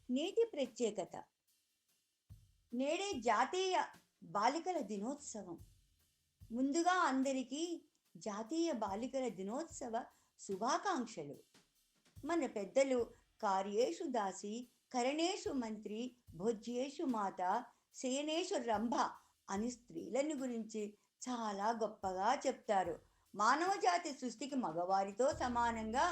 నేటి ప్రత్యేకత. నేడే జాతీయ బాలికల దినోత్సవం. ముందుగా అందరికీ జాతీయ బాలికల దినోత్సవ శుభాకాంక్షలు. మన పెద్దలు కార్యేషు దాసి, కరణేషు మంత్రి, భోజ్యేషు మాత, శయనేషు రంభ అని స్త్రీలను గురించి చాలా గొప్పగా చెప్తారు. మానవ జాతి సృష్టికి మగవారితో సమానంగా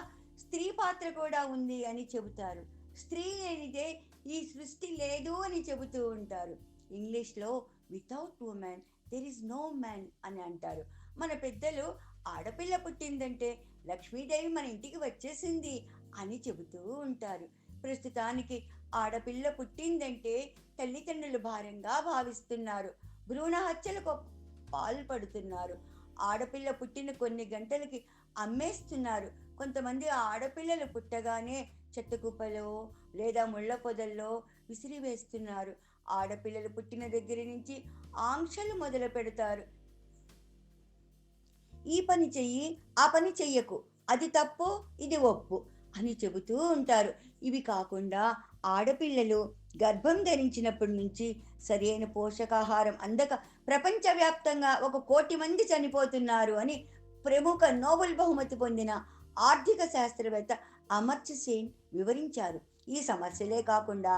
స్త్రీ పాత్ర కూడా ఉంది అని చెబుతారు. స్త్రీ లేనిదే ఈ సృష్టి లేదు అని చెబుతూ ఉంటారు. ఇంగ్లీష్లో without women there is no man అని అంటారు. మన పెద్దలు ఆడపిల్ల పుట్టిందంటే లక్ష్మీదేవి మన ఇంటికి వచ్చేసింది అని చెబుతూ ఉంటారు. ప్రస్తుతానికి ఆడపిల్ల పుట్టిందంటే తల్లిదండ్రులు భారంగా భావిస్తున్నారు. భ్రూణ హత్యలకు పాల్పడుతున్నారు. ఆడపిల్ల పుట్టిన కొన్ని గంటలకి అమ్మేస్తున్నారు. కొంతమంది ఆడపిల్లలు పుట్టగానే చెత్తకుప్పలో లేదా ముళ్ళ పొదల్లో విసిరివేస్తున్నారు. ఆడపిల్లలు పుట్టిన దగ్గర నుంచి ఆంక్షలు మొదలు పెడతారు. ఈ పని చెయ్యి, ఆ పని చెయ్యకు, అది తప్పు, ఇది ఒప్పు అని చెబుతూ ఉంటారు. ఇవి కాకుండా ఆడపిల్లలు గర్భం ధరించినప్పటి నుంచి సరైన పోషకాహారం అందక ప్రపంచవ్యాప్తంగా 1,00,00,000 మంది చనిపోతున్నారు అని ప్రముఖ నోబెల్ బహుమతి పొందిన ఆర్థిక శాస్త్రవేత్త అమర్త్య సేన్ వివరించారు. ఈ సమస్యలే కాకుండా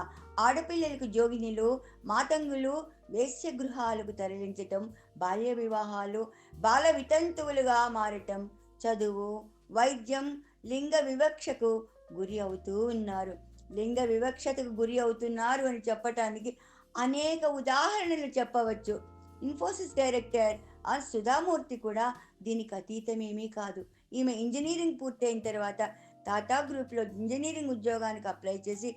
ఆడపిల్లలకు జోగినిలు, మాతంగులు, వేశ్యగృహాలకు తరలించటం, బాల్య వివాహాలు, బాల వితంతువులుగా మారటం, చదువు, వైద్యం, లింగ వివక్షకు గురి అవుతూ ఉన్నారు. లింగ వివక్షతకు గురి అవుతున్నారు అని చెప్పటానికి అనేక ఉదాహరణలు చెప్పవచ్చు. ఇన్ఫోసిస్ డైరెక్టర్ సుధామూర్తి కూడా దీనికి అతీతమేమీ కాదు. ఈమె ఇంజనీరింగ్ పూర్తయిన తర్వాత టాటా గ్రూప్లో ఇంజనీరింగ్ ఉద్యోగానికి అప్లై చేసి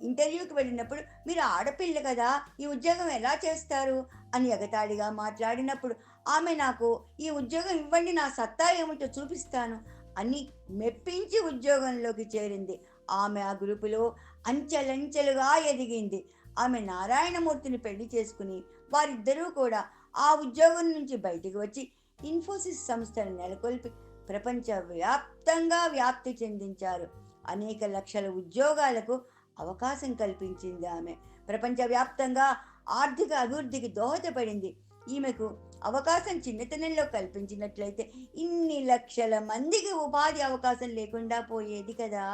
ఇంటర్వ్యూకి వెళ్ళినప్పుడు, మీరు ఆడపిల్ల కదా, ఈ ఉద్యోగం ఎలా చేస్తారు అని ఎగతాళిగా మాట్లాడినప్పుడు ఆమె, నాకు ఈ ఉద్యోగం ఇవ్వండి, నా సత్తా ఏమిటో చూపిస్తాను అని మెప్పించి ఉద్యోగంలోకి చేరింది. ఆమె ఆ గ్రూపులో అంచెలంచెలుగా ఎదిగింది. ఆమె నారాయణమూర్తిని పెళ్లి చేసుకుని వారిద్దరూ కూడా ఆ ఉద్యోగం నుంచి బయటికి వచ్చి ఇన్ఫోసిస్ సంస్థను నెలకొల్పి ప్రపంచవ్యాప్తంగా వ్యాప్తి చెందించారు. అనేక లక్షల ఉద్యోగాలకు అవకాశం కల్పించింది ఆమె. ప్రపంచవ్యాప్తంగా ఆర్థిక అభివృద్ధికి దోహదపడింది. ఈమెకు అవకాశం చిన్నతనంలో కల్పించినట్లయితే ఇన్ని లక్షల మందికి ఉపాధి అవకాశం లేకుండా పోయేది కదా.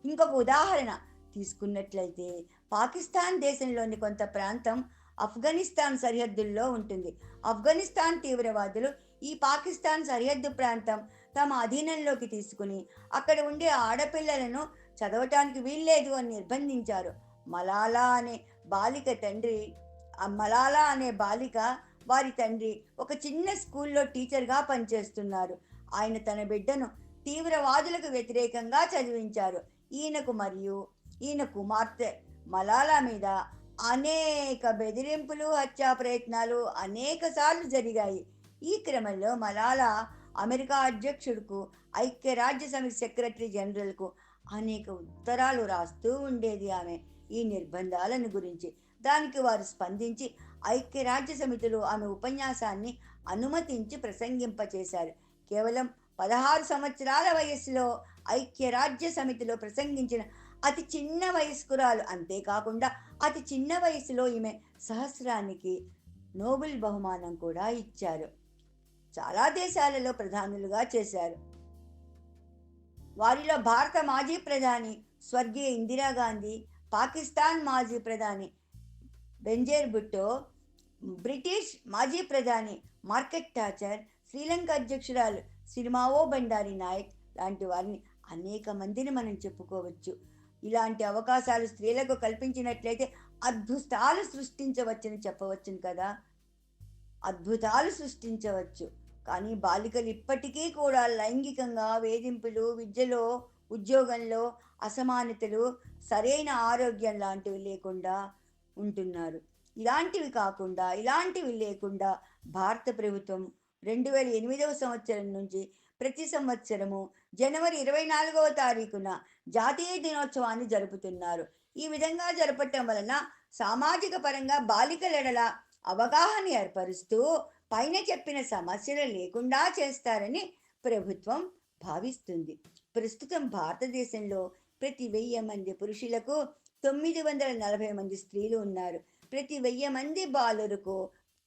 ఇంకొక ఉదాహరణ తీసుకున్నట్లయితే, పాకిస్తాన్ దేశంలోని కొంత ప్రాంతం ఆఫ్ఘనిస్తాన్ సరిహద్దుల్లో ఉంటుంది. ఆఫ్ఘనిస్తాన్ తీవ్రవాదులు ఈ పాకిస్తాన్ సరిహద్దు ప్రాంతం తమ అధీనంలోకి తీసుకుని అక్కడ ఉండే ఆడపిల్లలను చదవటానికి వీల్లేదు అని నిర్బంధించారు. మలాలా అనే బాలిక తండ్రి మలాలా అనే బాలిక వారి తండ్రి ఒక చిన్న స్కూల్లో టీచర్గా పనిచేస్తున్నారు. ఆయన తన బిడ్డను తీవ్రవాదులకు వ్యతిరేకంగా చదివించారు. ఈయనకు మరియు ఈయన కుమార్తె మలాలా మీద అనేక బెదిరింపులు, హత్యా ప్రయత్నాలు అనేక సార్లు జరిగాయి. ఈ క్రమంలో మలాలా అమెరికా అధ్యక్షుడుకు, ఐక్యరాజ్య సమితి సెక్రటరీ జనరల్కు అనేక ఉత్తరాలు రాస్తూ ఉండేది ఆమె ఈ నిర్బంధాలను గురించి. దానికి వారు స్పందించి ఐక్యరాజ్య సమితిలో ఆమె ఉపన్యాసాన్ని అనుమతించి ప్రసంగింపచేశారు. కేవలం 16 సంవత్సరాల వయస్సులో ఐక్యరాజ్య సమితిలో ప్రసంగించిన అతి చిన్న వయస్కురాలు. అంతేకాకుండా అతి చిన్న వయసులో ఈమె సహస్రానికి నోబెల్ బహుమానం కూడా ఇచ్చారు. చాలా దేశాలలో ప్రధానులుగా చేశారు. వారిలో భారత మాజీ ప్రధాని స్వర్గీయ ఇందిరాగాంధీ, పాకిస్తాన్ మాజీ ప్రధాని బెంజర్ భుట్టో, బ్రిటిష్ మాజీ ప్రధాని మార్కెట్ టాచర్, శ్రీలంక అధ్యక్షురాలు సిరిమావో బండారి నాయక్ లాంటి వారిని అనేక మందిని మనం చెప్పుకోవచ్చు. ఇలాంటి అవకాశాలు స్త్రీలకు కల్పించినట్లయితే అద్భుతాలు సృష్టించవచ్చని చెప్పవచ్చును కదా. అద్భుతాలు సృష్టించవచ్చు. కానీ బాలికలు ఇప్పటికీ కూడా లైంగికంగా వేధింపులు, విద్యలో, ఉద్యోగంలో అసమానతలు, సరైన ఆరోగ్యం లాంటివి లేకుండా ఉంటున్నారు. ఇలాంటివి లేకుండా భారత ప్రభుత్వం 2008వ సంవత్సరం నుంచి ప్రతి సంవత్సరము జనవరి 24వ తారీఖున జాతీయ దినోత్సవాన్ని జరుపుతున్నారు. ఈ విధంగా జరపటం వలన సామాజిక పరంగా బాలికలెడల అవగాహన ఏర్పరుస్తూ పైన చెప్పిన సమస్యలు లేకుండా చేస్తారని ప్రభుత్వం భావిస్తుంది. ప్రస్తుతం భారతదేశంలో ప్రతి 1000 మంది పురుషులకు 940 మంది స్త్రీలు ఉన్నారు. ప్రతి 1000 మంది బాలురకు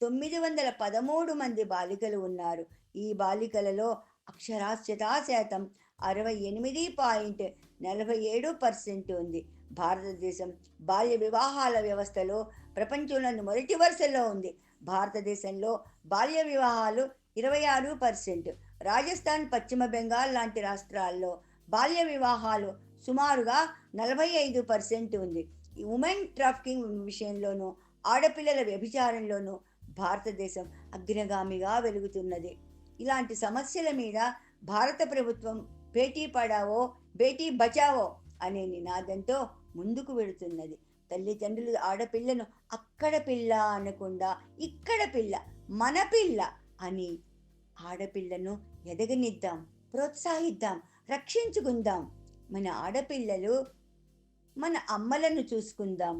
913 మంది బాలికలు ఉన్నారు. ఈ బాలికలలో అక్షరాస్యతా శాతం 68.47% ఉంది. భారతదేశం బాల్య వివాహాల వ్యవస్థలో ప్రపంచంలోని మొదటి వరుసలో ఉంది. భారతదేశంలో బాల్య వివాహాలు 26%. రాజస్థాన్, పశ్చిమ బెంగాల్ లాంటి రాష్ట్రాల్లో బాల్య వివాహాలు సుమారుగా 45% ఉంది. ఈ ఉమెన్ ట్రాఫికింగ్ విషయంలోనూ, ఆడపిల్లల వ్యభిచారంలోనూ భారతదేశం అగ్రగామిగా వెలుగుతున్నది. ఇలాంటి సమస్యల మీద భారత ప్రభుత్వం బేటీ పడావో బేటీ బచావో అనే నినాదంతో ముందుకు వెళుతున్నది. తల్లిదండ్రులు ఆడపిల్లను అక్కడ పిల్ల అనకుండా ఇక్కడ పిల్ల, మన పిల్ల అని ఆడపిల్లను ఎదగనిద్దాం, ప్రోత్సహిద్దాం, రక్షించుకుందాం. మన ఆడపిల్లలు మన అమ్మలను చూసుకుందాం.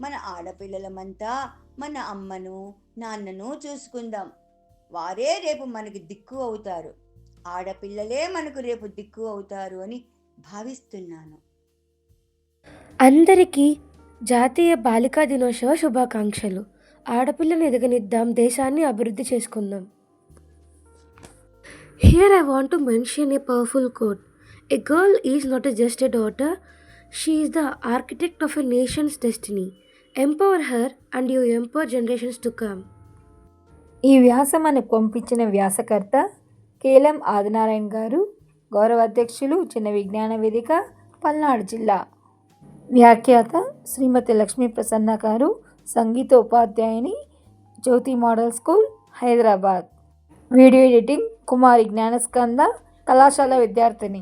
మన ఆడపిల్లలమంతా మన అమ్మను నాన్నను చూసుకుందాం. వారే రేపు మనకి దిక్కు అవుతారు. ఆడపిల్లలే మనకు రేపు దిక్కు అవుతారు అని భావిస్తున్నాను. అందరికీ జాతీయ బాలికా దినోత్సవ శుభాకాంక్షలు. ఆడపిల్లను ఎదగనిద్దాం, దేశాన్ని అభివృద్ధి చేసుకుందాం. Here I want to mention a powerful quote. A girl is not just a daughter, she is the architect of a nation's destiny. Empower her and you empower generations to come. ఈ వ్యాసం అని పంపించిన వ్యాసకర్త కేలం ఆదినారాయణ గారు, గౌరవ అధ్యక్షులు చిన్న విజ్ఞాన వేదిక, పల్నాడు జిల్లా. వ్యాఖ్యాత శ్రీమతి లక్ష్మీ ప్రసన్న గారు, సంగీత ఉపాధ్యాయుని, Jyothi model school, Hyderabad. Video editing కుమారి జ్ఞానస్కంద, కళాశాల విద్యార్థిని.